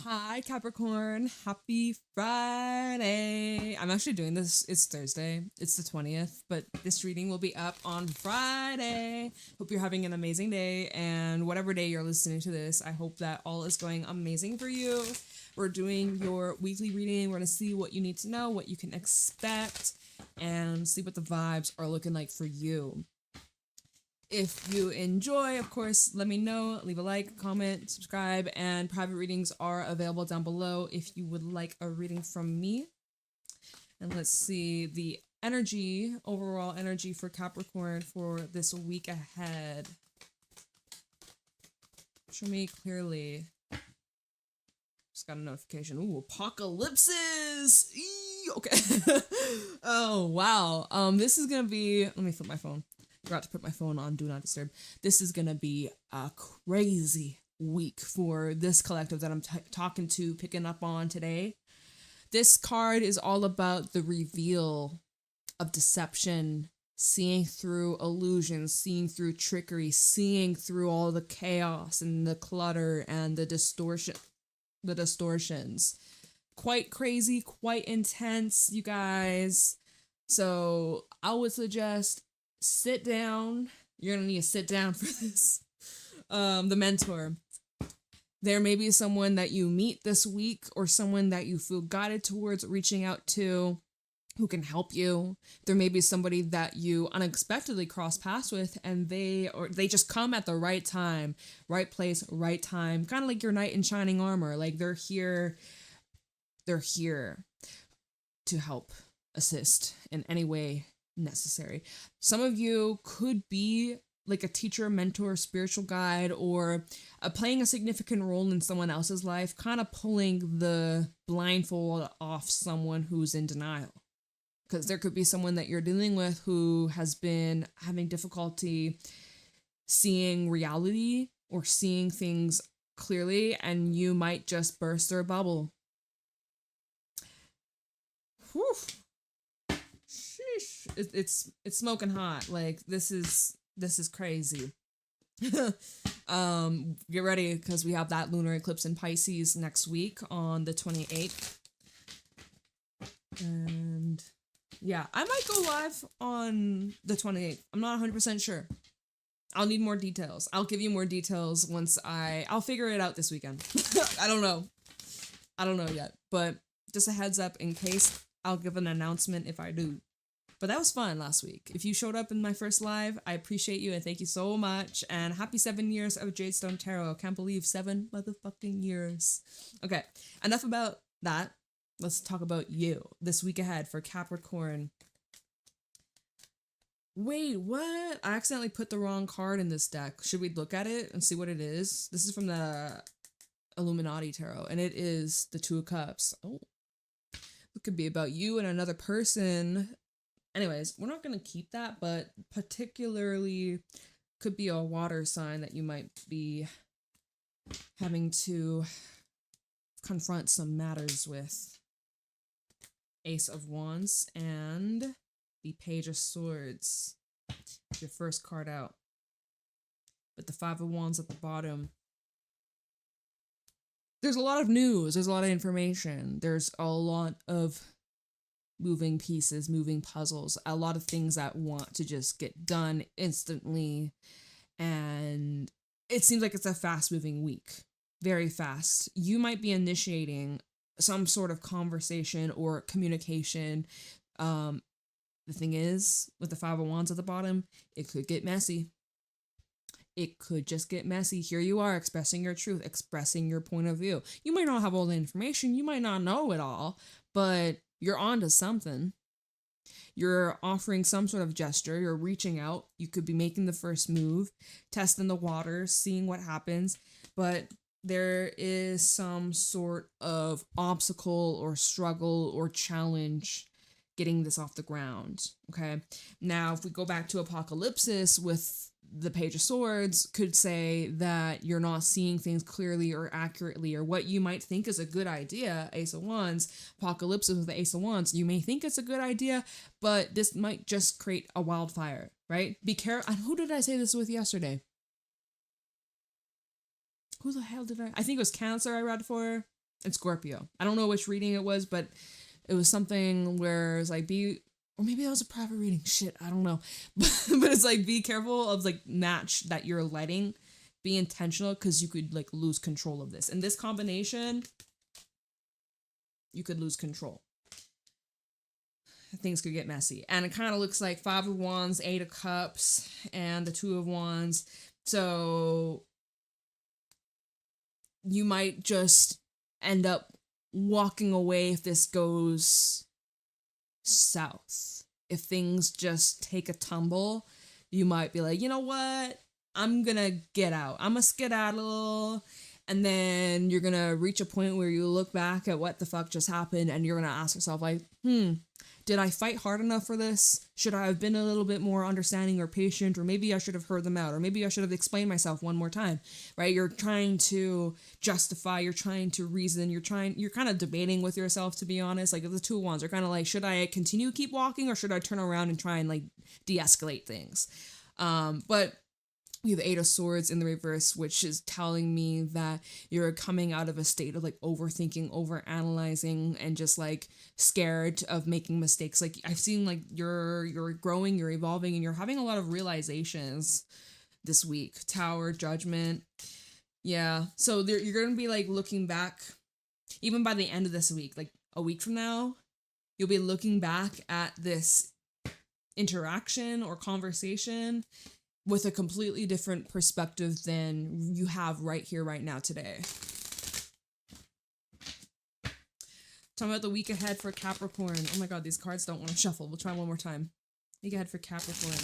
Hi, Capricorn. Happy Friday. I'm actually doing this. It's Thursday. It's the 20th, but this reading will be up on Friday. Hope you're having an amazing day. And whatever day you're listening to this, I hope that all is going amazing for you. We're doing your weekly reading. We're going to see what you need to know, what you can expect, and see what the vibes are looking like for you. If you enjoy, of course, let me know. Leave a like, comment, subscribe, and private readings are available down below if you would like a reading from me. And let's see the energy, overall energy for Capricorn for this week ahead. Show me clearly. Just got a notification. Ooh, apocalypses! Eee, okay. Oh, wow. This is gonna be... Let me flip my phone. Forgot to put my phone on Do Not Disturb. This is gonna be a crazy week for this collective that I'm talking to, picking up on today. This card is all about the reveal of deception, seeing through illusions, seeing through trickery, seeing through all the chaos and the clutter and the distortions. Quite crazy, quite intense, you guys. So I would suggest sit down. You're gonna need to sit down for this. The mentor. There may be someone that you meet this week or someone that you feel guided towards reaching out to who can help you. There may be somebody that you unexpectedly cross paths with and they just come at the right time, right place, right time. Kind of like your knight in shining armor. Like they're here to help, assist in any way necessary. Some of you could be like a teacher, mentor, spiritual guide, or playing a significant role in someone else's life, kind of pulling the blindfold off someone who's in denial. Because there could be someone that you're dealing with who has been having difficulty seeing reality or seeing things clearly, and you might just burst their bubble. Whew. It's smoking hot. Like this is crazy. Get ready because we have that lunar eclipse in Pisces next week on the 28th. And yeah, I might go live on the 28th. I'm not 100% sure. I'll need more details. I'll give you more details once I'll figure it out this weekend. I don't know yet, but just a heads up in case I'll give an announcement if I do. But that was fun last week. If you showed up in my first live, I appreciate you and thank you so much. And happy 7 years of Jadestone Tarot. Can't believe 7 motherfucking years. Okay, enough about that. Let's talk about you this week ahead for Capricorn. Wait, what? I accidentally put the wrong card in this deck. Should we look at it and see what it is? This is from the Illuminati Tarot, and it is the Two of Cups. Oh, it could be about you and another person. Anyways, we're not going to keep that, but particularly could be a water sign that you might be having to confront some matters with. Ace of Wands and the Page of Swords. Your first card out. But the Five of Wands at the bottom. There's a lot of news. There's a lot of information. There's a lot of moving pieces, moving puzzles, a lot of things that want to just get done instantly. And it seems like it's a fast moving week. Very fast. You might be initiating some sort of conversation or communication. The thing is, with the Five of Wands at the bottom, it could get messy. It could just get messy. Here you are expressing your truth, expressing your point of view. You might not have all the information. You might not know it all, but you're onto something. You're offering some sort of gesture. You're reaching out. You could be making the first move, testing the waters, seeing what happens. But there is some sort of obstacle or struggle or challenge getting this off the ground. Okay. Now, if we go back to apocalypses with the Page of Swords, could say that you're not seeing things clearly or accurately, or what you might think is a good idea. Ace of Wands, apocalypse with the Ace of Wands, you may think it's a good idea, but this might just create a wildfire, right? Be careful. Who did I say this with yesterday? Who the hell did I think it was Cancer I read for. and Scorpio. I don't know which reading it was, but it was something where it's like or maybe that was a private reading. Shit, I don't know. But it's like be careful of like match that you're letting. Be intentional because you could like lose control of this. In this combination, you could lose control. Things could get messy. And it kind of looks like 5 of Wands, 8 of Cups, and the 2 of Wands. So you might just end up walking away if this goes south. If things just take a tumble, you might be like, you know what? I'm gonna get out. I'm a skedaddle. And then you're gonna reach a point where you look back at what the fuck just happened and you're gonna ask yourself, like, did I fight hard enough for this? Should I have been a little bit more understanding or patient? Or maybe I should have heard them out. Or maybe I should have explained myself one more time, right? You're trying to justify, you're trying to reason, you're kind of debating with yourself, to be honest. Like the 2 of Wands are kind of like, should I continue to keep walking or should I turn around and try and like de-escalate things? But we have 8 of Swords in the reverse, which is telling me that you're coming out of a state of like overthinking, overanalyzing, and just like scared of making mistakes. Like I've seen like you're growing, you're evolving, and you're having a lot of realizations this week. Tower, Judgment. Yeah. So you're going to be like looking back, even by the end of this week, like a week from now, you'll be looking back at this interaction or conversation with a completely different perspective than you have right here, right now, today. Talking about the week ahead for Capricorn. Oh my god, these cards don't want to shuffle. We'll try one more time. Week ahead for Capricorn.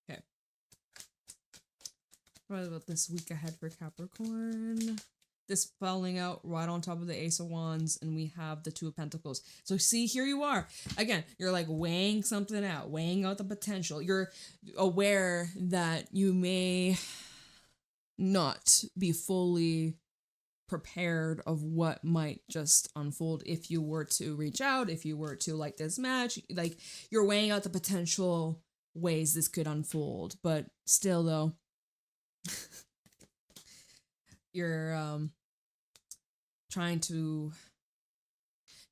Okay. What about this week ahead for Capricorn? This falling out right on top of the Ace of Wands, and we have the 2 of Pentacles. So see, here you are. Again, you're like weighing something out, weighing out the potential. You're aware that you may not be fully prepared of what might just unfold if you were to reach out, if you were to like this match. Like you're weighing out the potential ways this could unfold, but still though, you're trying to,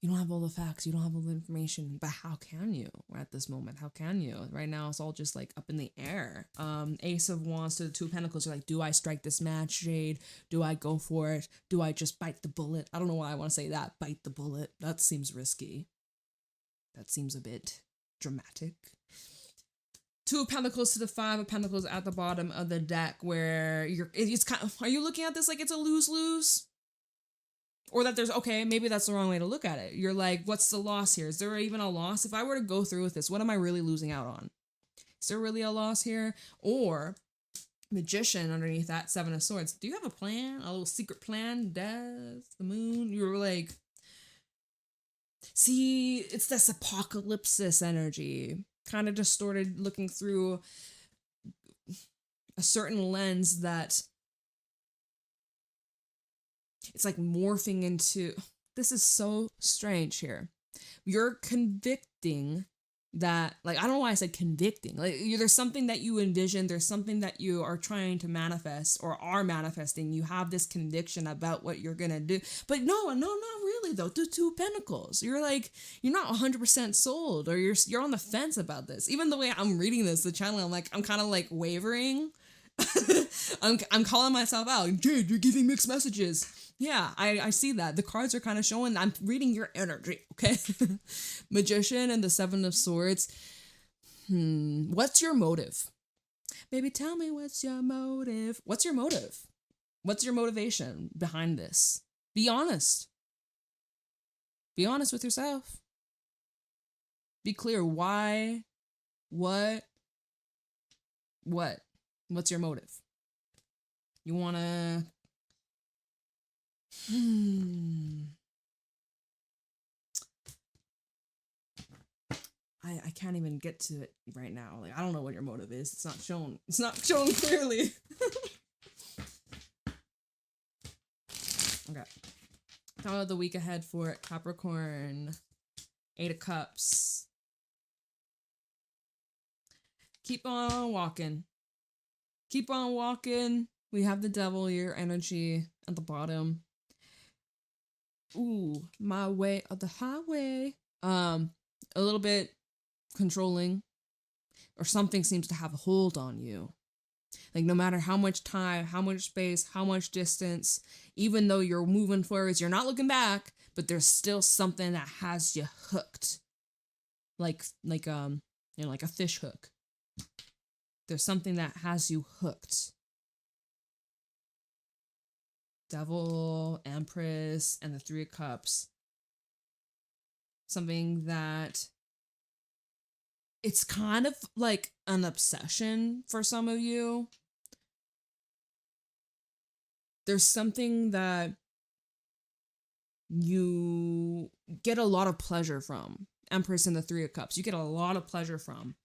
you don't have all the facts, you don't have all the information, but how can you at this moment? How can you? Right now it's all just like up in the air. Ace of Wands to the 2 of Pentacles. You're like, do I strike this match, Jade? Do I go for it? Do I just bite the bullet? I don't know why I want to say that. Bite the bullet. That seems risky. That seems a bit dramatic. 2 of Pentacles to the 5 of Pentacles at the bottom of the deck, where it's kind of, are you looking at this like it's a lose-lose? Or that there's, okay, maybe that's the wrong way to look at it. You're like, what's the loss here? Is there even a loss? If I were to go through with this, what am I really losing out on? Is there really a loss here? Or Magician underneath that 7 of Swords. Do you have a plan? A little secret plan? Death, the moon? You were like, see, it's this apocalypse energy. Kind of distorted, looking through a certain lens that it's like morphing into, this is so strange here. You're convicting that, like, I don't know why I said convicting. Like, there's something that you envision, there's something that you are trying to manifest or are manifesting. You have this conviction about what you're gonna do. But no, not really though. The 2 of Pentacles. You're like, you're not 100% sold, or you're on the fence about this. Even the way I'm reading this, the channel, I'm kind of like wavering. I'm calling myself out. Jade, you're giving mixed messages. Yeah, I see that. The cards are kind of showing. I'm reading your energy, okay? Magician and the 7 of Swords. What's your motive? Baby, tell me what's your motive. What's your motive? What's your motivation behind this? Be honest. Be honest with yourself. Be clear. Why? What? What's your motive? You want to... I can't even get to it right now. Like, I don't know what your motive is. It's not shown. It's not shown clearly. Okay. How about the week ahead for Capricorn? 8 of Cups. Keep on walking. Keep on walking. We have the Devil, your energy. at the bottom. Ooh, my way of the highway. A little bit controlling, or something seems to have a hold on you. Like, no matter how much time, how much space, how much distance, even though you're moving forwards, you're not looking back, but there's still something that has you hooked. Like a fish hook. There's something that has you hooked. Devil, Empress, and the Three of Cups. Something that it's kind of like an obsession for some of you. There's something that you get a lot of pleasure from. Empress and the Three of Cups. You get a lot of pleasure from.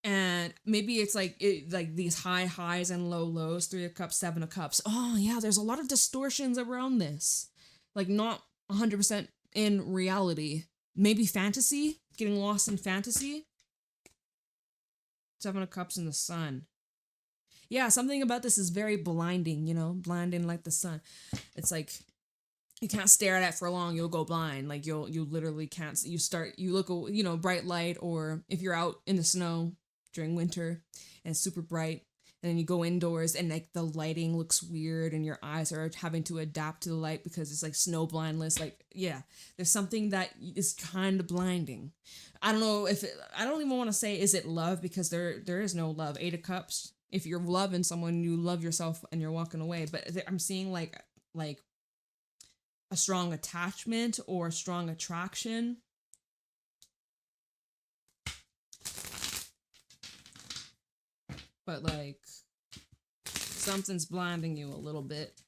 And maybe it's like these high highs and low lows. 3 of Cups, 7 of Cups. Oh yeah, there's a lot of distortions around this. Like, not 100% in reality. Maybe fantasy, getting lost in fantasy. 7 of Cups in the sun. Yeah, something about this is very blinding, blinding like the sun. It's like you can't stare at it for long, you'll go blind. Like, you literally can't. You look, bright light, or if you're out in the snow during winter and it's super bright, and then you go indoors and like the lighting looks weird and your eyes are having to adapt to the light because it's like snow blindness. Like, yeah, there's something that is kind of blinding. I don't know I don't even want to say is it love, because there is no love. 8 of Cups. If you're loving someone, you love yourself and you're walking away. But I'm seeing like a strong attachment or a strong attraction. But like something's blinding you a little bit.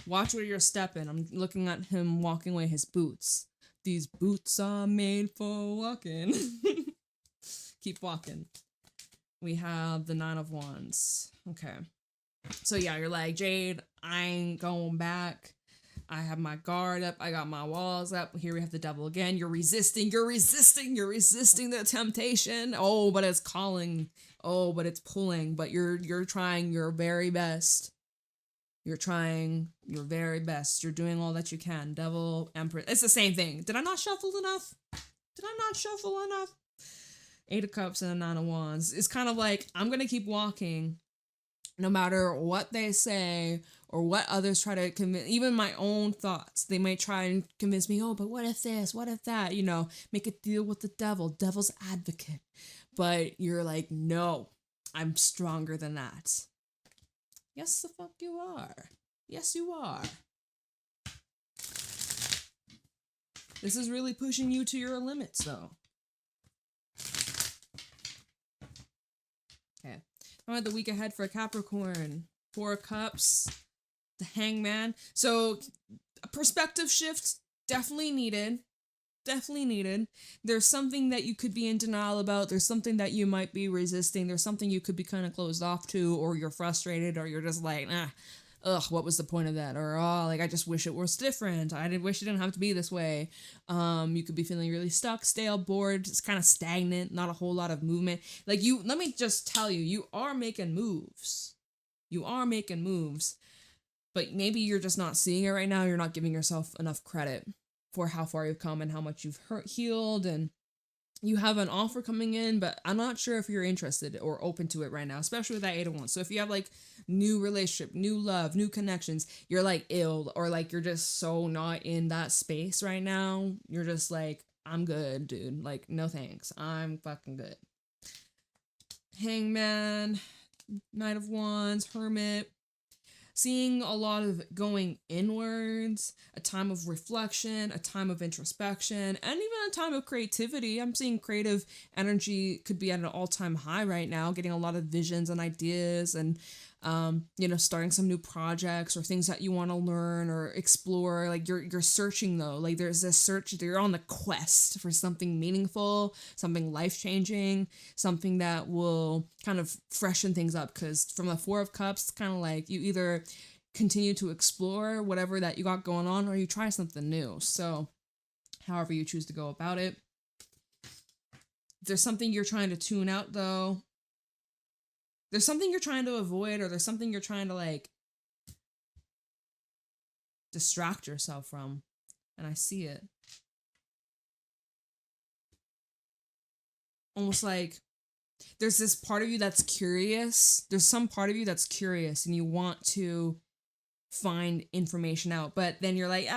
Watch where you're stepping. I'm looking at him walking away, his boots. These boots are made for walking. Keep walking. We have the 9 of Wands. Okay. So yeah, you're like, Jade, I ain't going back. I have my guard up. I got my walls up. Here we have the Devil again. You're resisting the temptation. Oh, but it's calling. Oh, but it's pulling. But you're trying your very best. You're trying your very best. You're doing all that you can. Devil, Empress. It's the same thing. Did I not shuffle enough? 8 of Cups and a 9 of Wands. It's kind of like, I'm going to keep walking no matter what they say or what others try to convince, even my own thoughts. They might try and convince me, oh, but what if this? What if that? Make a deal with the devil, devil's advocate. But you're like, no, I'm stronger than that. Yes, the fuck you are. Yes, you are. This is really pushing you to your limits, though. Okay. I want the week ahead for Capricorn. 4 of Cups. The Hangman. So, a perspective shift definitely needed. There's something that you could be in denial about. There's something that you might be resisting. There's something you could be kind of closed off to, or you're frustrated, or you're just like, what was the point of that? Or, I just wish it was different. I wish it didn't have to be this way. You could be feeling really stuck, stale, bored. It's kind of stagnant, not a whole lot of movement. Like, let me just tell you, you are making moves. But maybe you're just not seeing it right now. You're not giving yourself enough credit for how far you've come and how much you've healed, and you have an offer coming in, but I'm not sure if you're interested or open to it right now, especially with that 8 of Wands. So if you have like new relationship, new love, new connections, you're like ill, or like you're just so not in that space right now. You're just like, I'm good, dude. Like, no thanks. I'm fucking good. Hangman, Knight of Wands, Hermit. Seeing a lot of going inwards, a time of reflection, a time of introspection, and even a time of creativity. I'm seeing creative energy could be at an all-time high right now, getting a lot of visions and ideas, and starting some new projects or things that you want to learn or explore. Like, you're searching, though. Like, there's this search, you're on the quest for something meaningful, something life-changing, something that will kind of freshen things up. Because from the 4 of Cups, it's kind of like you either continue to explore whatever that you got going on, or you try something new. So however you choose to go about it. If there's something you're trying to tune out, though, there's something you're trying to avoid, or there's something you're trying to distract yourself from. And I see it. Almost like there's this part of you that's curious. There's some part of you that's curious and you want to find information out. But then you're like,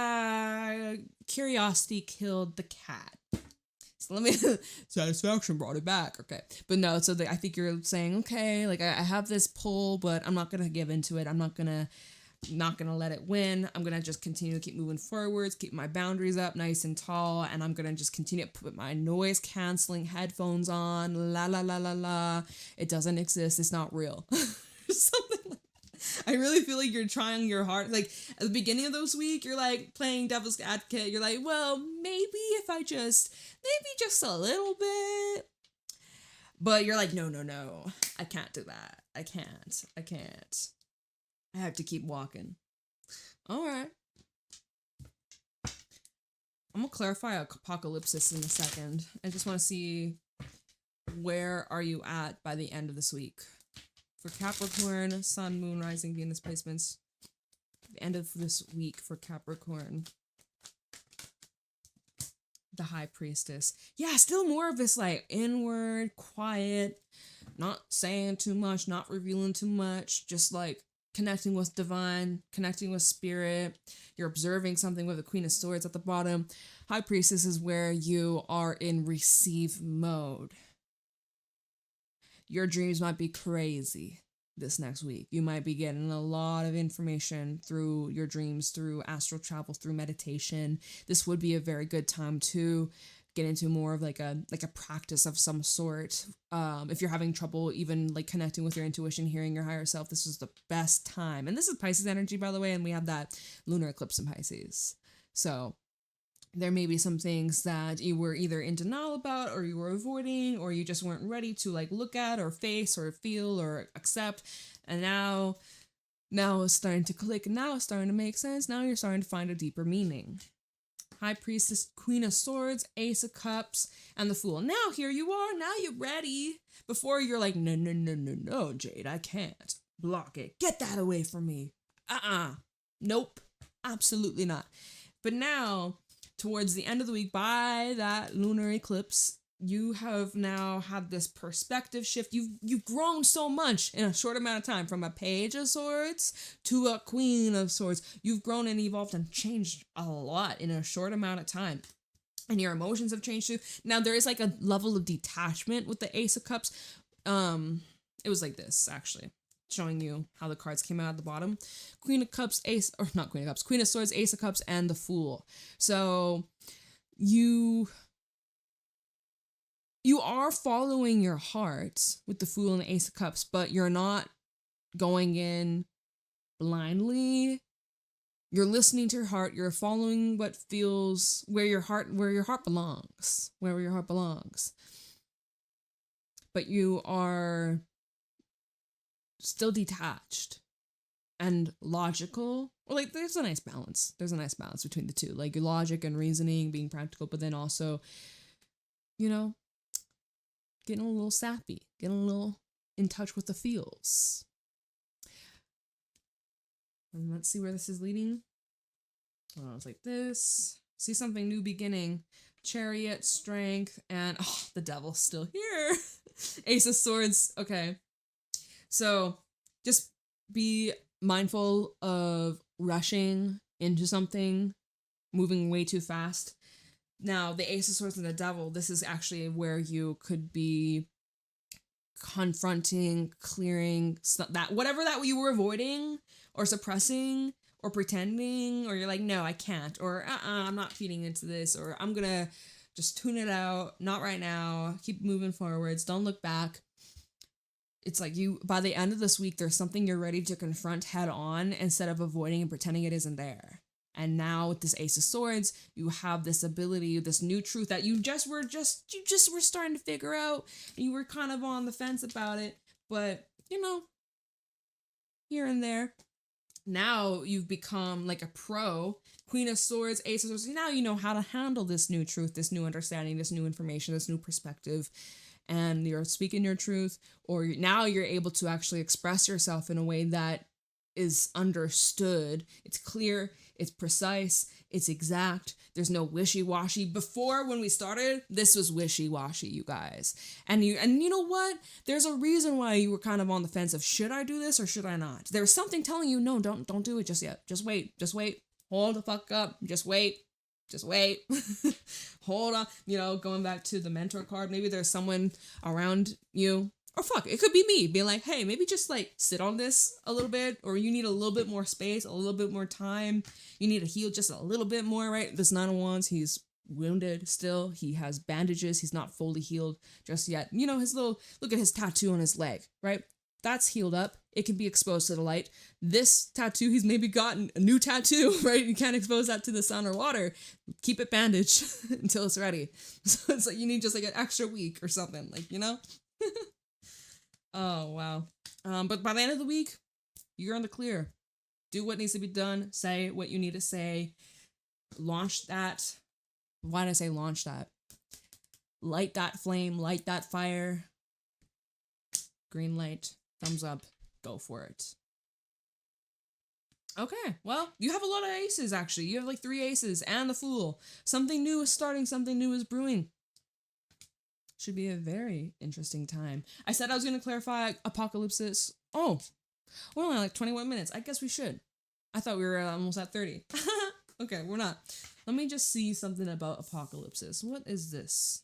curiosity killed the cat. So let me, satisfaction brought it back. Okay. But no, so I think you're saying, okay, like I have this pull, but I'm not going to give into it. I'm not going to let it win. I'm going to just continue to keep moving forwards, keep my boundaries up nice and tall. And I'm going to just continue to put my noise canceling headphones on. La, la, la, la, la. It doesn't exist. It's not real. Something like I really feel like you're trying your hard. Like at the beginning of this week, you're like playing devil's advocate. You're like, well, maybe if I just a little bit. But you're like, no. I can't do that. I can't. I have to keep walking. All right. I'm going to clarify apocalypsis in a second. I just want to see where are you at by the end of this week. For Capricorn, Sun, Moon, Rising, Venus placements. The end of this week for Capricorn. The High Priestess. Yeah, still more of this like inward, quiet, not saying too much, not revealing too much, just like connecting with divine, connecting with spirit. You're observing something with the Queen of Swords at the bottom. High Priestess is where you are in receive mode. Your dreams might be crazy this next week. You might be getting a lot of information through your dreams, through astral travel, through meditation. This would be a very good time to get into more of like a practice of some sort. If you're having trouble even like connecting with your intuition, hearing your higher self, this is the best time. And this is Pisces energy, by the way, and we have that lunar eclipse in Pisces. So there may be some things that you were either in denial about or you were avoiding or you just weren't ready to like look at or face or feel or accept. And now it's starting to click. Now it's starting to make sense. Now you're starting to find a deeper meaning. High Priestess, Queen of Swords, Ace of Cups, and the Fool. Now here you are. Now you're ready. Before you're like, no, Jade, I can't. Block it. Get that away from me. Nope. Absolutely not. But now, towards the end of the week, by that lunar eclipse, you have now had this perspective shift. You've grown so much in a short amount of time, from a Page of Swords to a Queen of Swords. You've grown and evolved and changed a lot in a short amount of time. And your emotions have changed too. Now there is like a level of detachment with the Ace of Cups. It was like this, actually, showing you how the cards came out at the bottom. Queen of Cups, Queen of Swords, Ace of Cups, and the Fool. So you are following your heart with the Fool and the Ace of Cups, but you're not going in blindly. You're listening to your heart. You're following what feels where your heart belongs. But you are still detached and logical. Or like there's a nice balance. Between the two. Like your logic and reasoning, being practical, but then also, getting a little sappy, getting a little in touch with the feels. And let's see where this is leading. Oh, it's like this. See something new beginning. Chariot, strength, and the devil's still here. Ace of Swords. Okay. So just be mindful of rushing into something, moving way too fast. Now, the Ace of Swords and the Devil, this is actually where you could be confronting, clearing that whatever that you were avoiding or suppressing or pretending, or you're like, no, I can't, or I'm not feeding into this, or I'm gonna just tune it out, not right now, keep moving forwards, don't look back. It's like by the end of this week, there's something you're ready to confront head on instead of avoiding and pretending it isn't there. And now with this Ace of Swords, you have this ability, this new truth that you just were starting to figure out. You were kind of on the fence about it, but here and there. Now you've become like a pro. Queen of Swords, Ace of Swords. Now you know how to handle this new truth, this new understanding, this new information, this new perspective. And you're speaking your truth, or now you're able to actually express yourself in a way that is understood. It's clear, it's precise, it's exact. There's no wishy-washy. Before, when we started, this was wishy-washy, you guys. And you know what? There's a reason why you were kind of on the fence of, should I do this or should I not? There's something telling you, no, don't do it just yet. Just wait. Hold the fuck up. Just wait. Hold on. Going back to the mentor card, maybe there's someone around you. Or fuck, it could be me being like, hey, maybe just like sit on this a little bit, or you need a little bit more space, a little bit more time. You need to heal just a little bit more, right? This Nine of Wands, he's wounded still. He has bandages. He's not fully healed just yet. His little, look at his tattoo on his leg, right? That's healed up. It can be exposed to the light. This tattoo, he's maybe gotten a new tattoo, right? You can't expose that to the sun or water. Keep it bandaged until it's ready. So it's like you need just like an extra week or something, Oh, wow. But by the end of the week, you're in the clear. Do what needs to be done. Say what you need to say. Launch that. Why did I say launch that? Light that flame. Light that fire. Green light. Thumbs up. Go for it. Okay, well, you have a lot of aces, actually. You have like 3 aces and the Fool. Something new is starting. Something new is brewing. Should be a very interesting time. I said I was going to clarify apocalypses. Oh, we're only like 21 minutes. I guess we should. I thought we were almost at 30. Okay, we're not. Let me just see something about apocalypses. What is this?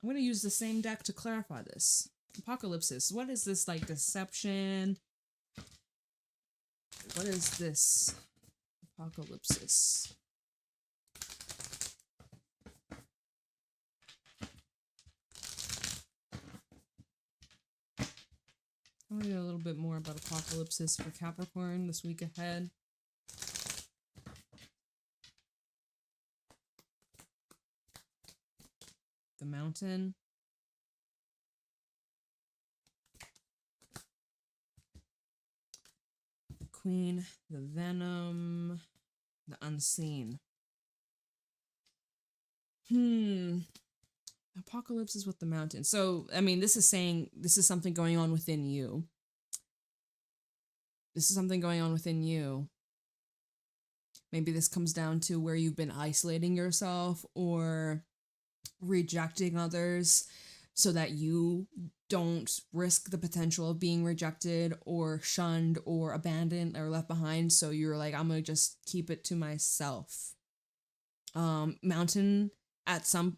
I'm going to use the same deck to clarify this. Apocalypses. What is this, like, deception? What is this? Apocalypses. I want to know a little bit more about apocalypses for Capricorn this week ahead. The Mountain. The Queen. The Venom. The Unseen. Apocalypse is with the Mountain. So, I mean, this is saying this is something going on within you. This is something going on within you. Maybe this comes down to where you've been isolating yourself or rejecting others so that you don't risk the potential of being rejected or shunned or abandoned or left behind. So you're like, I'm going to just keep it to myself. Mountain... At some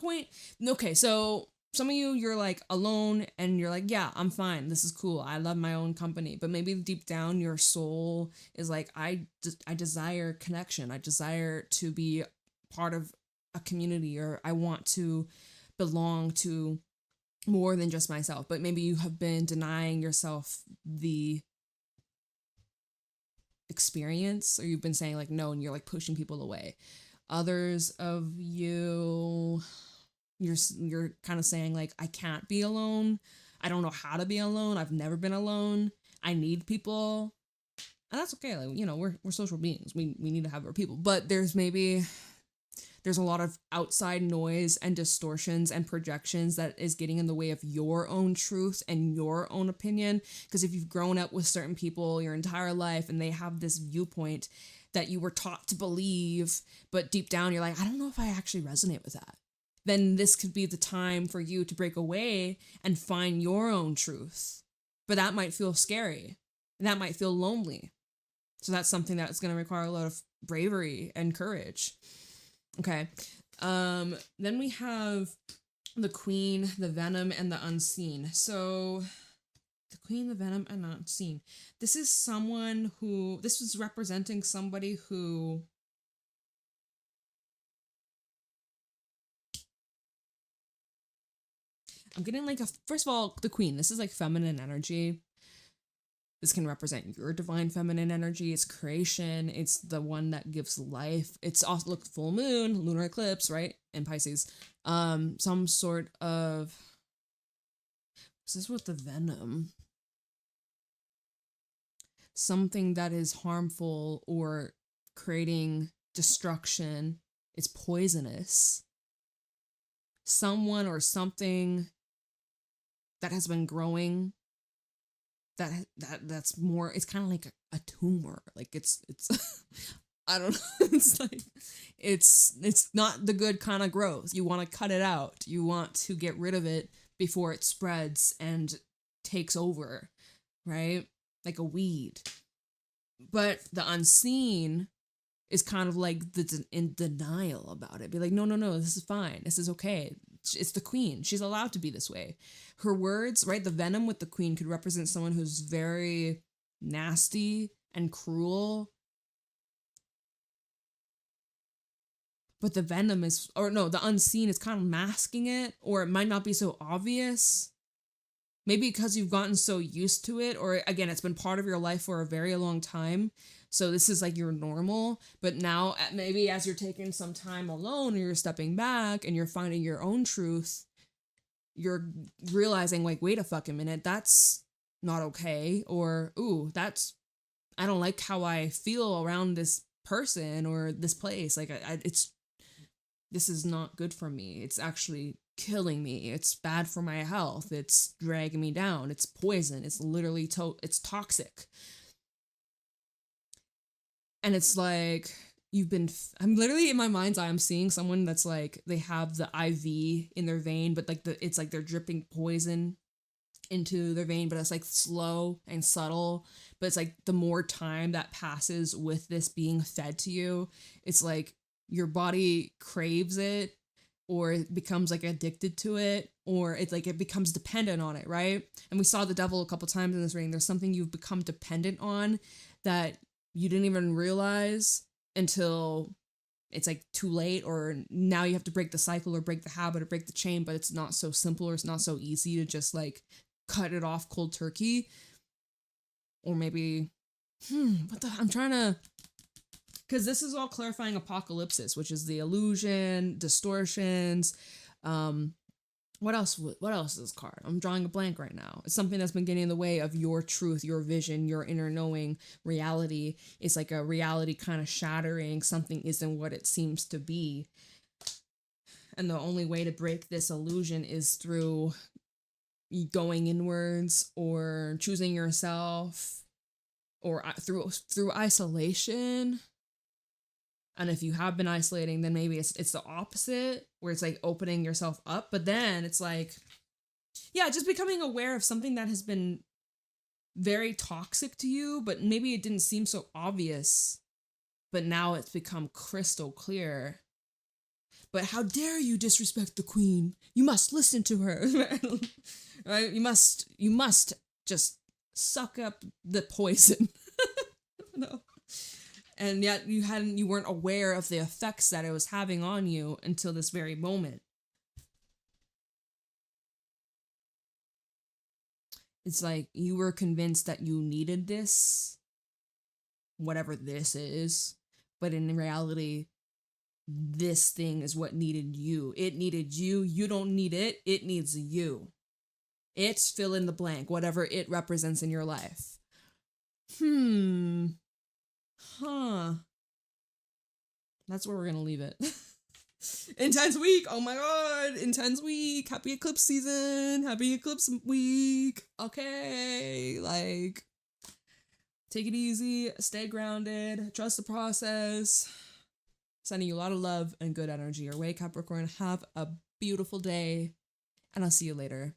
point, okay, so some of you're like alone and you're like, yeah, I'm fine. This is cool. I love my own company. But maybe deep down your soul is like, I desire connection. I desire to be part of a community, or I want to belong to more than just myself. But maybe you have been denying yourself the experience, or you've been saying like no, and you're like pushing people away. Others of you, you're kind of saying like, I can't be alone. I don't know how to be alone. I've never been alone. I need people. And that's okay. Like, we're social beings. We need to have our people. But there's a lot of outside noise and distortions and projections that is getting in the way of your own truth and your own opinion. Because if you've grown up with certain people your entire life and they have this viewpoint that you were taught to believe, but deep down you're like, I don't know if I actually resonate with that, then this could be the time for you to break away and find your own truth. But that might feel scary, and that might feel lonely. So that's something that's going to require a lot of bravery and courage. Okay. Then we have the Queen, the Venom, and the Unseen. So the Queen, the Venom, and the Unseen. This is this was representing somebody who I'm getting like first of all, the Queen, this is like feminine energy. This can represent your divine feminine energy. It's creation. It's the one that gives life. It's also, look, full moon, lunar eclipse, right? In Pisces. Some sort of, this is with the Venom. Something that is harmful or creating destruction. It's poisonous. Someone or something that has been growing that's more, it's kind of like a tumor. Like it's I don't know. It's like it's not the good kind of growth. You want to cut it out. You want to get rid of it before it spreads and takes over, right? Like a weed. But the unseen is kind of like in denial about it. Be like, no, this is fine. This is okay. It's the queen. She's allowed to be this way. Her words, right? The venom with the queen could represent someone who's very nasty and cruel. But the venom is, or no, the unseen is kind of masking it, or it might not be so obvious. Maybe because you've gotten so used to it, or again, it's been part of your life for a very long time. So this is like your normal, but now maybe as you're taking some time alone and you're stepping back and you're finding your own truth, you're realizing like, wait a fucking minute, that's not okay. Or, ooh, I don't like how I feel around this person or this place. Like this is not good for me. It's actually killing me. It's bad for my health. It's dragging me down. It's poison. It's literally it's toxic. And it's like, I'm literally in my mind's eye, I'm seeing someone that's like, they have the IV in their vein, but like it's like they're dripping poison into their vein, but it's like slow and subtle. But it's like the more time that passes with this being fed to you, it's like your body craves it, or it becomes like addicted to it, or it's like it becomes dependent on it, right? And we saw the devil a couple times in this reading. There's something you've become dependent on that you didn't even realize until it's like too late, or now you have to break the cycle or break the habit or break the chain, but it's not so simple, or it's not so easy to just like cut it off cold turkey. Or maybe, I'm trying to, because this is all clarifying apocalypsis, which is the illusion, distortions. What else is this card? I'm drawing a blank right now. It's something that's been getting in the way of your truth, your vision, your inner knowing reality. It's like a reality kind of shattering. Something isn't what it seems to be. And the only way to break this illusion is through going inwards, or choosing yourself, or through isolation. And if you have been isolating, then maybe it's the opposite, where it's like opening yourself up. But then it's like, yeah, just becoming aware of something that has been very toxic to you, but maybe it didn't seem so obvious, but now it's become crystal clear. But how dare you disrespect the queen? You must listen to her. Right? You must just suck up the poison. No. And yet you weren't aware of the effects that it was having on you until this very moment. It's like you were convinced that you needed this, whatever this is, but in reality, this thing is what needed you. It needed you. You don't need it. It needs you. It's fill in the blank, whatever it represents in your life. That's where we're gonna leave it. Intense week. Oh my god. Intense week. Happy eclipse season. Happy eclipse week. Okay. Like, take it easy. Stay grounded. Trust the process. Sending you a lot of love and good energy your way, Capricorn. Have a beautiful day. And I'll see you later.